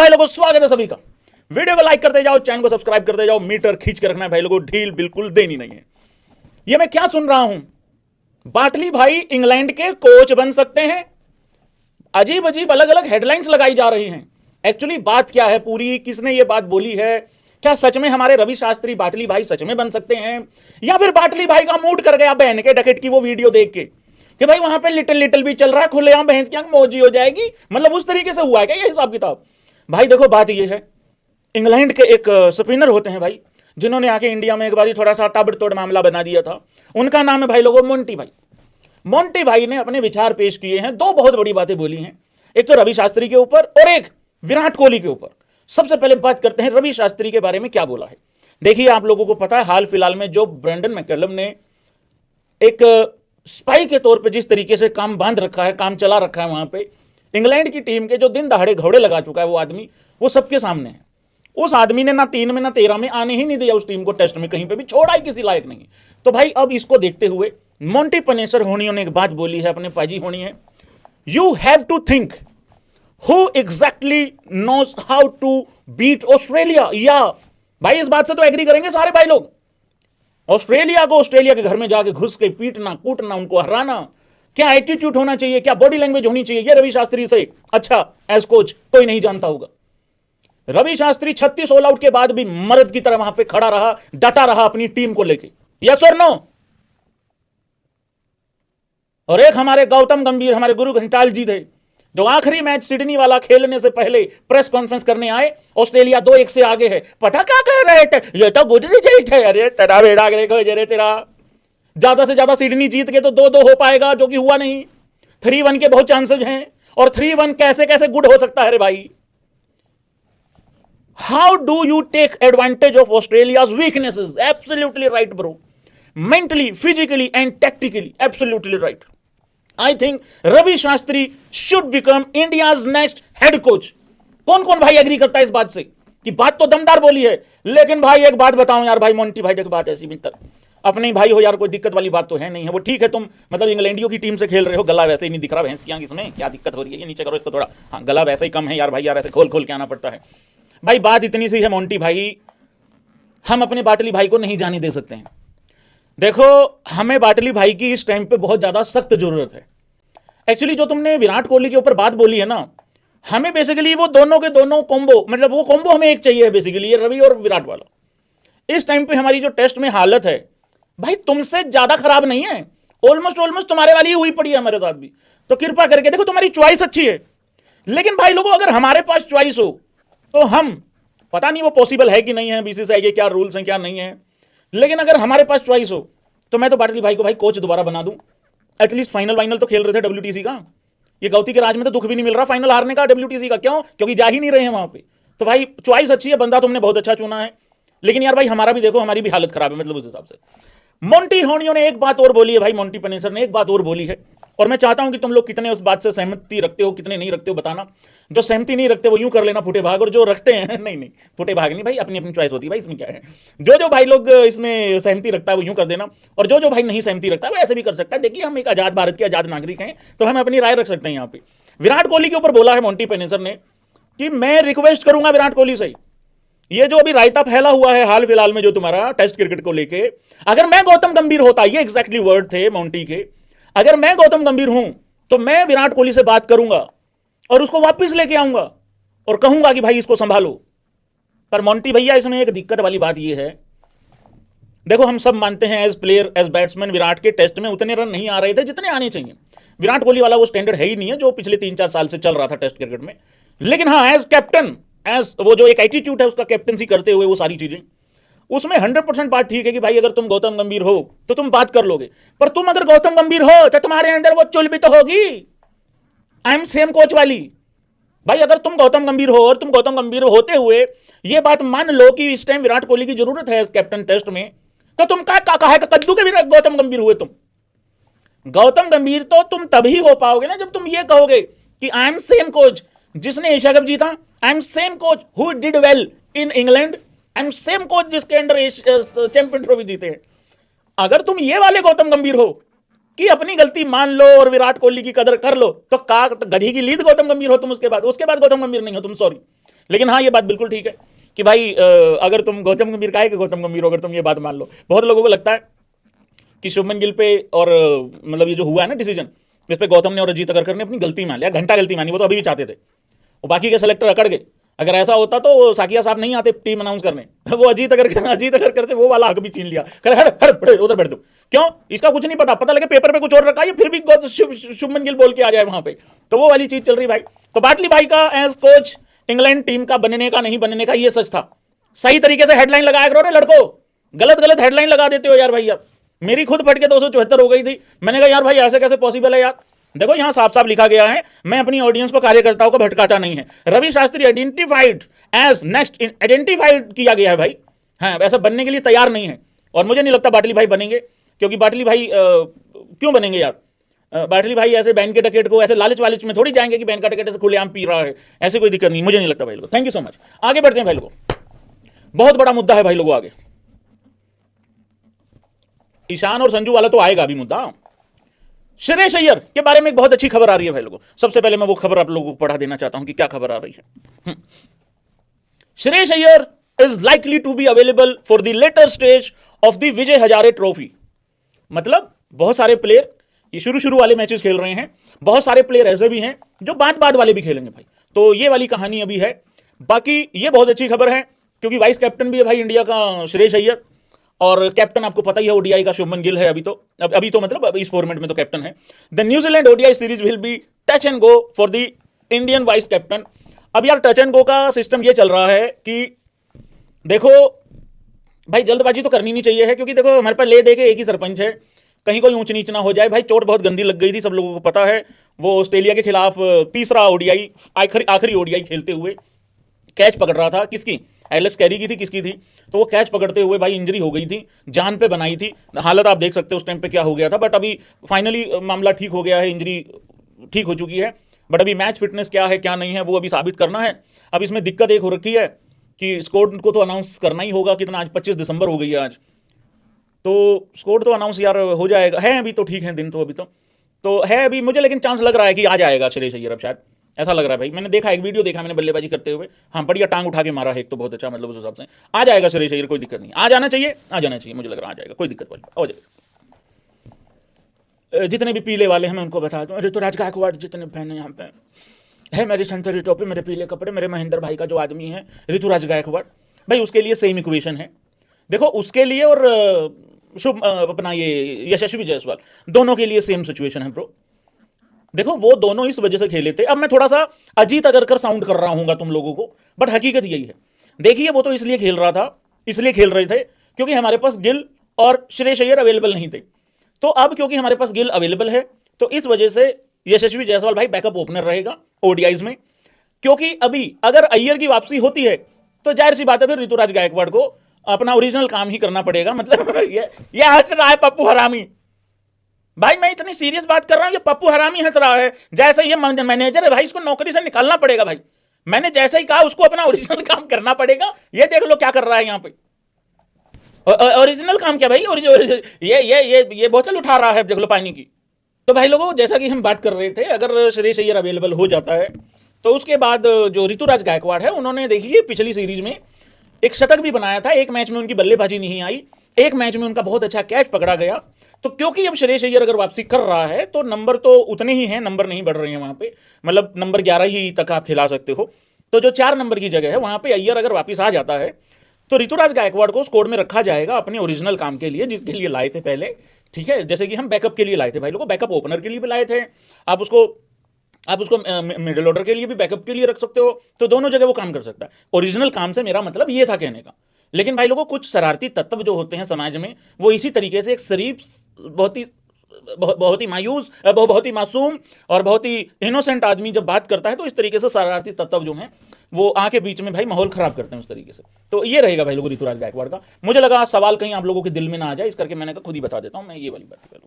भाई लोगों, स्वागत है सभी का। वीडियो को लाइक करते जाओ, चैनल को सब्सक्राइब करते जाओ। मीटर खींच के रखना है भाई लोगों, ढील बिल्कुल देनी नहीं है। ये मैं क्या सुन रहा हूं, बाटली भाई इंग्लैंड के कोच बन सकते हैं। अजीब अजीब अलग अलग हेडलाइंस लगाई जा रही हैं। एक्चुअली बात क्या है पूरी, किसने ये बात बोली है? क्या सच में हमारे रवि शास्त्री बाटली भाई सच में बन सकते हैं, या फिर बाटली भाई का मूड कर गया बहन के डकेट की वो वीडियो देख के कि भाई वहां पे लिटिल लिटिल भी चल रहा है, खुलेआम भैंस की आंख मौजी हो जाएगी, मतलब उस तरीके से हुआ है क्या ये हिसाब किताब? भाई देखो बात ये है, इंग्लैंड के एक स्पिनर होते हैं भाई, जिन्होंने आके इंडिया में एक बार थोड़ा सा ताबड़तोड़ मामला बना दिया था। उनका नाम है भाई लोगों मोंटी भाई। मोंटी भाई ने अपने विचार पेश किए हैं, दो बहुत बड़ी बातें बोली हैं, एक तो रवि शास्त्री के ऊपर और एक विराट कोहली के ऊपर। सबसे पहले बात करते हैं रवि शास्त्री के बारे में क्या बोला है। देखिए, आप लोगों को पता है हाल फिलहाल में जो ब्रेंडन मैकलम ने एक स्पाई के तौर पे जिस तरीके से काम बांध रखा है, काम चला रखा है वहां पे, इंग्लैंड की टीम के जो दिन दहाड़े घोड़े लगा चुका है वो आदमी, वो सबके सामने है। उस आदमी ने ना 3 में ना 13 में आने ही नहीं दिया उस टीम को, टेस्ट में कहीं पे भी छोड़ा ही किसी लायक नहीं। तो भाई अब इसको देखते हुए मोंटी पनेसर होनियों ने एक बात बोली है, अपने पाजी होनी है, you have to think who exactly knows how to beat Australia. या भाई इस बात से तो एग्री करेंगे सारे भाई लोग, ऑस्ट्रेलिया को ऑस्ट्रेलिया के घर में जाके घुस के पीटना कूटना, उनको हराना, क्या एटीट्यूड होना चाहिए, क्या बॉडी लैंग्वेज होनी चाहिए, ये रवि शास्त्री से अच्छा एज कोच कोई नहीं जानता होगा। रवि शास्त्री 36 ऑल आउट के बाद भी मर्द की तरह वहां पे खड़ा रहा, डटा रहा अपनी टीम को लेके। यस और नो? और एक हमारे गौतम गंभीर, हमारे गुरु घंटाल जी थे, जो आखिरी मैच सिडनी वाला खेलने से पहले प्रेस कॉन्फ्रेंस करने आए, ऑस्ट्रेलिया 2-1 से आगे है, पता क्या कह रहे थे, ये तो गुड रिजल्ट है। अरे तेरा बेड़ा देखो जरे, तेरा ज्यादा से ज्यादा सिडनी जीत के तो 2-2 हो पाएगा, जो कि हुआ नहीं। 3-1 के बहुत चांसेस हैं, और 3-1 कैसे कैसे गुड हो सकता है रे भाई? How do you take advantage of Australia's weaknesses? Absolutely right bro, mentally, physically and tactically absolutely right. I think Ravi Shastri should become India's next head coach. कौन कौन भाई एग्री करता है इस बात से कि बात तो दमदार बोली है? लेकिन भाई एक बात बताऊं यार, भाई मोंटी भाई, एक बात ऐसी मित्र, अपने भाई हो यार, कोई दिक्कत वाली बात तो है नहीं है। वो ठीक है, तुम मतलब इंग्लैंडियों की टीम से खेल रहे हो, गला वैसे ही नहीं दिख रहा भैंस की आंख, इसमें क्या दिक्कत हो रही है? ये नीचे करो इसको थोड़ा, हाँ गला वैसे ही कम है यार भाई, यार ऐसे खोल खोल के आना पड़ता है। भाई बात इतनी सी है मोंटी भाई, हम अपने बाटली भाई को नहीं जाने दे सकते हैं। देखो, हमें बाटली भाई की इस टाइम पे बहुत ज्यादा सख्त जरूरत है। एक्चुअली जो तुमने विराट कोहली के ऊपर बात बोली है ना, हमें बेसिकली वो दोनों के दोनों कॉम्बो, मतलब वो कॉम्बो हमें एक चाहिए बेसिकली, ये रवि और विराट वाला। इस टाइम पे हमारी जो टेस्ट में हालत है भाई, तुमसे ज्यादा खराब नहीं है, ऑलमोस्ट तुम्हारे वाली ही हुई पड़ी है हमारे साथ भी। तो कृपा करके देखो, तुम्हारी चॉइस अच्छी है, लेकिन भाई लोगों अगर हमारे पास चॉइस हो तो हम, पता नहीं वो पॉसिबल है कि नहीं है, बीसीसीआई के क्या रूल्स हैं क्या नहीं है, लेकिन अगर हमारे पास चॉइस हो तो मैं तो बाटली भाई को भाई कोच दोबारा बना दूं। एटलीस्ट फाइनल तो खेल रहे थे डब्ल्यूटीसी का, ये गौती के राज में तो दुख भी नहीं मिल रहा फाइनल हारने का डब्ल्यूटीसी का। क्यों? क्योंकि जा ही नहीं रहे हैं वहां पे। तो भाई चॉइस अच्छी है, बंदा तुमने बहुत अच्छा चुना है, लेकिन यार भाई हमारा भी देखो, हमारी भी हालत खराब है, मतलब उस हिसाब से। मोंटी होनियो ने एक बात और बोली है भाई, मोंटी पनेसर ने एक बात और बोली है, और मैं चाहता हूं कि तुम लोग कितने उस बात से सहमति रखते हो, कितने नहीं रखते हो बताना। जो सहमति नहीं रखते वो यूं कर लेना फुटे भाग, और जो रखते हैं नहीं फुटे भाग नहीं भाई, अपनी अपनी चॉइस होती है भाई, इसमें क्या है। जो भाई लोग इसमें सहमति रखता है वो यूं कर देना, और जो भाई नहीं सहमति रखता है वो ऐसे भी कर सकता है। देखिए, हम एक आजाद भारत के आजाद नागरिक हैं, तो हम अपनी राय रख सकते हैं। यहाँ पे विराट कोहली के ऊपर बोला है मोंटी पनेसर ने कि मैं रिक्वेस्ट करूंगा विराट कोहली से, ये जो अभी रायता फैला हुआ है हाल फिलहाल में जो तुम्हारा टेस्ट क्रिकेट को लेके, अगर मैं गौतम गंभीर होता, ये एग्जैक्टली वर्ड थे मोंटी के, अगर मैं गौतम गंभीर हूं तो मैं विराट कोहली से बात करूंगा और उसको वापस लेके आऊंगा और कहूंगा कि भाई इसको संभालो। पर मोंटी भैया, इसमें एक दिक्कत वाली बात यह है, देखो हम सब मानते हैं as player as batsman Virat के टेस्ट में उतने रन नहीं आ रहे थे जितने आने चाहिए। विराट कोहली वाला वो स्टैंडर्ड है ही नहीं है जो पिछले 3-4 साल से चल रहा था टेस्ट क्रिकेट में। लेकिन हाँ, एज कैप्टन, एज वो जो एक एटीट्यूड है उसका, कैप्टनसी करते हुए वो सारी चीजें, उसमें 100% बात ठीक है कि भाई अगर तुम गौतम गंभीर हो तो तुम बात कर लोगे, पर तुम अगर गौतम गंभीर हो तो तुम्हारे अंदर वो चुल भी तो होगी, आई एम सेम कोच वाली। भाई अगर तुम गौतम गंभीर हो और तुम गौतम गंभीर होते हुए ये बात मान लो कि इस टाइम विराट कोहली की जरूरत है एज कैप्टन टेस्ट में, तो तुम क्या कहा कद्दू के भी गौतम गंभीर हुए? तुम गौतम गंभीर तो तुम तभी हो पाओगे ना जब तुम ये कहोगे कि आई एम सेम कोच जिसने एशिया कप जीता, I am same coach who did well in England, I am same coach जिसके अंडर चैंपियन ट्रॉफी जीते हैं। अगर तुम ये वाले गौतम गंभीर हो कि अपनी गलती मान लो और विराट कोहली की कदर कर लो, तो गधी की लीद गौतम गंभीर हो तुम, उसके बाद गौतम गंभीर नहीं हो तुम, सॉरी। लेकिन हाँ, ये बात बिल्कुल ठीक है कि भाई अगर तुम गौतम गंभीर, का है कि गौतम गंभीर, अगर तुम ये बात मान लो, बहुत लोगों को लगता है कि शुभमन गिल पे और मतलब ये जो हुआ है ना डिसीजन, इस पे गौतम ने और अजीत अगरकर ने अपनी गलती मान लिया, घंटा गलती मानी, वो तो अभी भी चाहते थे, वो बाकी के सेलेक्टर अकड़ गए। अगर ऐसा होता तो साकिया साहब नहीं आते टीम अनाउंस करने, वो अजीत अगरकर से वो वाला हक भी छीन लिया, करे हट हट उधर बैठ दो। क्यों? इसका कुछ नहीं पता लगे पेपर पे कुछ और रखा है, फिर भी शुभमन गिल बोल के आ जाए वहां पे, तो वो वाली चीज चल रही भाई। तो बाटली भाई का एज कोच इंग्लैंड टीम का बनने का नहीं बनने का ये सच था। सही तरीके से हेडलाइन लगाया करो रे लड़को, गलत हेडलाइन लगा देते हो यार भाई। यार मेरी खुद फट के 274 हो गई थी, मैंने कहा यार भाई ऐसे कैसे पॉसिबल है यार। देखो यहां साफ साफ लिखा गया है, मैं अपनी ऑडियंस को, कार्यकर्ताओं को भटकाता नहीं है। Ravi Shastri identified as next, identified किया गया है भाई, हाँ ऐसा बनने के लिए तैयार नहीं है। और मुझे नहीं लगता बाटली भाई बनेंगे, क्योंकि बाटली भाई क्यों बनेंगे यार? बाटली भाई ऐसे बैंक के टकेट को ऐसे लालच वालिच में थोड़ी जाएंगे कि बैंक का टकेट ऐसे खुलेआम पी रहा है, ऐसी कोई दिक्कत नहीं, मुझे नहीं लगता भाई लोगों। Thank you so much. आगे बढ़ते हैं भाई लोगों, बहुत बड़ा मुद्दा है भाई लोगों आगे। ईशान और संजू वाला तो आएगा अभी मुद्दा। श्रेयस अय्यर के बारे में एक बहुत अच्छी खबर आ रही है भाई लोगों। सबसे पहले मैं वो खबर आप लोगों को पढ़ा देना चाहता हूं कि क्या खबर आ रही है। Shreyas Iyer is likely to be available for the latter stage of the Vijay Hazare trophy. मतलब बहुत सारे प्लेयर ये शुरू वाले मैचेस खेल रहे हैं, बहुत सारे प्लेयर ऐसे भी हैं जो बाद वाले भी खेलेंगे भाई। तो ये वाली कहानी अभी है। बाकी ये बहुत अच्छी खबर है क्योंकि वाइस कैप्टन भी है भाई इंडिया का श्रेयस अय्यर, और कैप्टन आपको पता ही है ओडीआई का शुभमन गिल है अभी तो मतलब इस फॉर्मेट में तो कैप्टन है। The New Zealand ODI series will be touch and go for the Indian vice captain. अब यार टच एंड गो का सिस्टम ये चल रहा है कि देखो भाई जल्दबाजी तो करनी नहीं चाहिए है, क्योंकि देखो हमारे पास ले दे के एक ही सरपंच है, कहीं कोई ऊंच नीच ना हो जाए भाई। चोट बहुत गंदी लग गई थी, सब लोगों को पता है। वो ऑस्ट्रेलिया के खिलाफ तीसरा ओडीआई, आखिरी ओडीआई खेलते हुए कैच पकड़ रहा था, किसकी, एलेक्स कैरी की थी, किसकी थी, तो वो कैच पकड़ते हुए भाई इंजरी हो गई थी, जान पे बनाई थी। हालत आप देख सकते हो उस टाइम पे क्या हो गया था, बट अभी फाइनली मामला ठीक हो गया है, इंजरी ठीक हो चुकी है। बट अभी मैच फिटनेस क्या है क्या नहीं है वो अभी साबित करना है। अब इसमें दिक्कत एक हो रखी है कि स्कोर को तो अनाउंस करना ही होगा, कितना आज 25 दिसंबर हो गई है आज, तो स्कोर तो अनाउंस यार हो जाएगा, है अभी तो ठीक है दिन तो अभी तो है अभी मुझे, लेकिन चांस लग रहा है कि आ जाएगा श्रेयस अय्यर, अब शायद ऐसा लग रहा है भाई। मैंने देखा, एक वीडियो देखा मैंने बल्लेबाजी करते हुए, हाँ बढ़िया टांग उठा के मारा है एक तो, बहुत अच्छा, मतलब उस हिसाब से आ जाएगा श्रेयस अय्यर, कोई दिक्कत नहीं, आ जाना चाहिए, मुझे लग रहा है आ जाएगा, कोई दिक्कत वाली हो जाएगा। जितने भी पीले वाले हैं मैं उनको बता दूं, ऋतुराज गायकवाड़ जितने फैन हैं यहाँ पे है, मेरी संतरी टोपी, मेरे पीले कपड़े, मेरे महेंद्र भाई का जो आदमी है ऋतुराज गायकवाड़ भाई, उसके लिए सेम इक्वेशन है। देखो उसके लिए और शुभ अपना ये यशस्वी जायसवाल दोनों के लिए सेम सिचुएशन है ब्रो। देखो वो दोनों इस वजह से खेले थे। अब मैं थोड़ा सा अजीत अगरकर साउंड कर रहा हूंगा तुम लोगों को, बट हकीकत यही है। देखिए वो तो इसलिए खेल रहा था, इसलिए खेल रहे थे क्योंकि हमारे पास गिल और श्रेयस अय्यर अवेलेबल नहीं थे। तो अब क्योंकि हमारे पास गिल अवेलेबल है तो इस वजह से यशस्वी जायसवाल भाई बैकअप ओपनर रहेगा ओडीआईज में, क्योंकि अभी अगर अय्यर की वापसी होती है तो जाहिर सी बात है फिर ऋतुराज गायकवाड़ को अपना ओरिजिनल काम ही करना पड़ेगा। मतलब ये हंस रहा है पप्पू हरामी भाई, मैं इतनी सीरियस बात कर रहा हूं, ये पप्पू हरामी हंस रहा है। जैसे ये मैनेजर है भाई, इसको नौकरी से निकालना पड़ेगा भाई। मैंने जैसे ही कहा उसको अपना ओरिजिनल काम करना पड़ेगा। ये देख लो क्या कर रहा है यहाँ पे, ओरिजिनल काम क्या भाई, ये बोतल उठा रहा है देख लो पानी की। तो भाई लोगों जैसा कि हम बात कर रहे थे, अगर श्रेयस अय्यर अवेलेबल हो जाता है तो उसके बाद जो ऋतुराज गायकवाड़ है उन्होंने देखिए पिछली सीरीज में एक शतक भी बनाया था, एक मैच में उनकी बल्लेबाजी नहीं आई, एक मैच में उनका बहुत अच्छा कैच पकड़ा गया। तो क्योंकि अब श्रेयस अय्यर अगर वापसी कर रहा है तो नंबर तो उतने ही हैं, नंबर नहीं बढ़ रहे हैं वहां पे, मतलब नंबर 11 ही तक आप खिला सकते हो। तो जो 4 नंबर की जगह है वहां पे अय्यर अगर वापस आ जाता है तो ऋतुराज गायकवाड़ को स्क्वाड में रखा जाएगा अपने ओरिजिनल काम के लिए, जिसके लिए लाए थे पहले, ठीक है। जैसे कि हम बैकअप के लिए लाए थे भाई लोगों, बैकअप ओपनर के लिए भी लाए थे, आप उसको मिडिल ऑर्डर के लिए भी बैकअप के लिए रख सकते हो, तो दोनों जगह वो काम कर सकता है। ओरिजिनल काम से मेरा मतलब ये था कहने का। लेकिन भाई लोगों कुछ शरारती तत्व जो होते हैं समाज में, वो इसी तरीके से एक शरीफ, बहुत ही मायूस, बहुत ही मासूम और बहुत ही इनोसेंट आदमी जब बात करता है तो इस तरीके से शरारती तत्व जो हैं वो आके बीच में भाई माहौल खराब करते हैं उस तरीके से। तो ये रहेगा भाई लोगों ऋतुराज गायकवाड़ का। मुझे लगा सवाल कहीं आप लोगों के दिल में ना आ जाए, इस करके मैंने कहा खुद ही बता देता हूं मैं, ये वाली बात है।